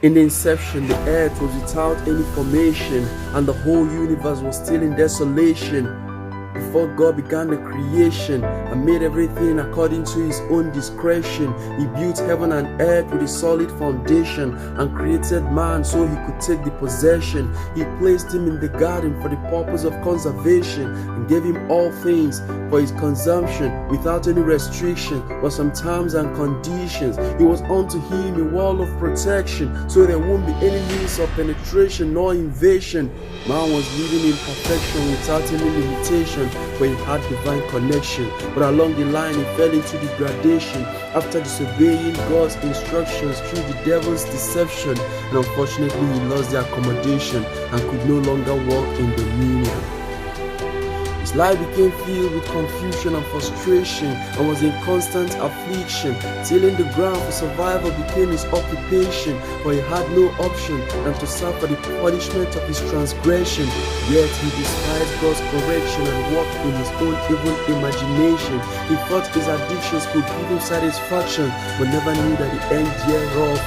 In the inception, the earth was without any formation, and the whole universe was still in desolation. Before God began the creation and made everything according to his own discretion, he built heaven and earth with a solid foundation and created man so he could take the possession. He placed him in the garden for the purpose of conservation and gave him all things for his consumption without any restriction or some terms and conditions. He was unto him a wall of protection so there won't be any means of penetration nor invasion. Man was living in perfection without any limitation, but he had divine connection. But along the line he fell into degradation after disobeying God's instructions through the devil's deception, and unfortunately he lost the accommodation and could no longer walk in dominion. His life became filled with confusion and frustration and was in constant affliction. Tilling the ground for survival became his occupation, but he had no option than to suffer the punishment of his transgression. Yet he despised God's correction and walked in his own evil imagination. He thought his addictions could give him satisfaction, but never knew that the end thereof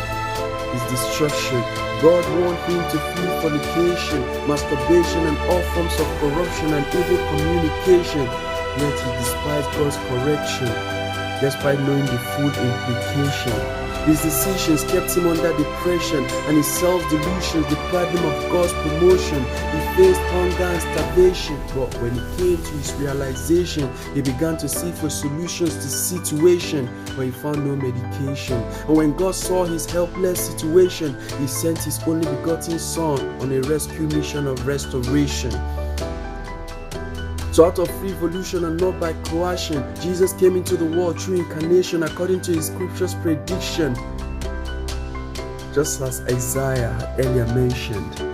is destruction. God warned him to flee fornication, masturbation, and all forms of corruption and evil communication. Yet he despised God's correction, despite knowing the full implication. His decisions kept him under depression, and his self-delusions deprived him of God's promotion. He faced hunger and starvation, but when he came to his realization, he began to seek for solutions to the situation, but he found no medication. And when God saw his helpless situation, he sent his only begotten Son on a rescue mission of restoration. So out of free volition and not by coercion, Jesus came into the world through incarnation according to his scripture's prediction, just as Isaiah had earlier mentioned.